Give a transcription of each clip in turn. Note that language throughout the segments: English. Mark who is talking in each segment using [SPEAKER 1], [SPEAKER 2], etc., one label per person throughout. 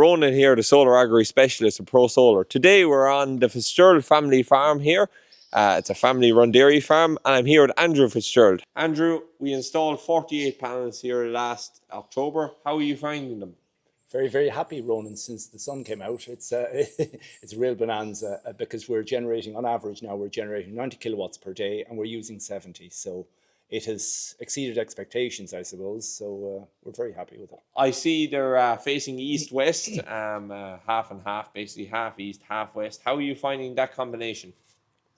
[SPEAKER 1] Ronan here, the Solar Agri Specialist at ProSolar. Today we're on the Fitzgerald family farm here. It's a family-run dairy farm, and I'm here with Andrew Fitzgerald. Andrew, we installed 48 panels here last October. How are you finding them?
[SPEAKER 2] Very, very happy, Ronan, since the sun came out. It's it's a real bonanza because we're generating, on average now, we're generating 90 kilowatts per day and we're using 70. So it has exceeded expectations, I suppose. So we're very happy with it.
[SPEAKER 1] I see they're facing east-west, half and half, basically half east, half west. How are you finding that combination?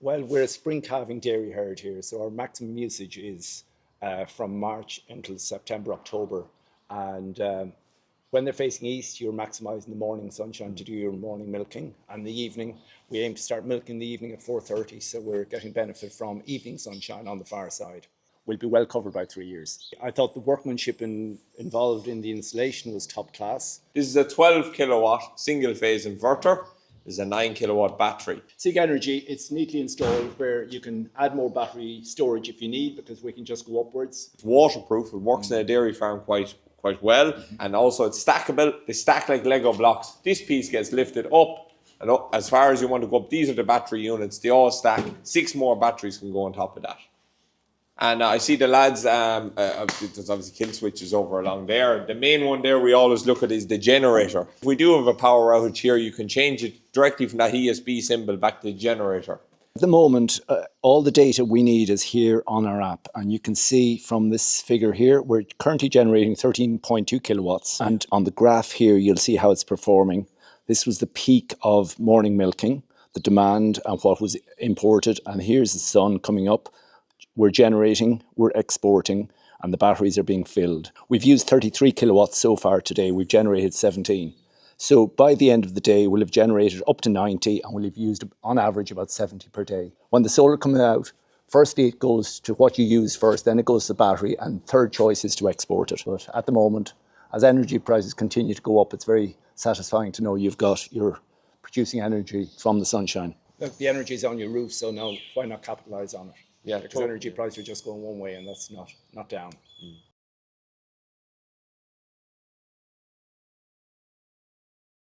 [SPEAKER 2] Well, we're a spring calving dairy herd here, so our maximum usage is from March until September, October. And when they're facing east, you're maximising the morning sunshine to do your morning milking. And the evening, we aim to start milking the evening at 4:30, so we're getting benefit from evening sunshine on the far side. We'll be well covered by 3 years. I thought the workmanship involved in the installation was top class.
[SPEAKER 1] This is a 12 kilowatt single phase inverter. This is a 9 kilowatt battery.
[SPEAKER 2] Sig Energy, it's neatly installed where you can add more battery storage if you need, because we can just go upwards.
[SPEAKER 1] It's waterproof. It works in a dairy farm quite well, and also it's stackable. They stack like Lego blocks. This piece gets lifted up and up as far as you want to go up. These are the battery units. They all stack. 6 more batteries can go on top of that. And I see the lads, there's obviously kill switches over along there. The main one there we always look at is the generator. If we do have a power outage here, you can change it directly from that ESB symbol back to the generator.
[SPEAKER 2] At the moment, all the data we need is here on our app, and you can see from this figure here, we're currently generating 13.2 kilowatts, and on the graph here you'll see how it's performing. This was the peak of morning milking, the demand and what was imported, and here's the sun coming up. We're generating, we're exporting, and the batteries are being filled. We've used 33 kilowatts so far today, we've generated 17. So by the end of the day, we'll have generated up to 90 and we'll have used on average about 70 per day. When the solar comes out, firstly it goes to what you use first, then it goes to the battery, and third choice is to export it. But at the moment, as energy prices continue to go up, it's very satisfying to know you're producing energy from the sunshine. Look, the energy is on your roof, so now why not capitalise on it?
[SPEAKER 1] Yeah,
[SPEAKER 2] because energy prices are just going one way, and that's not down.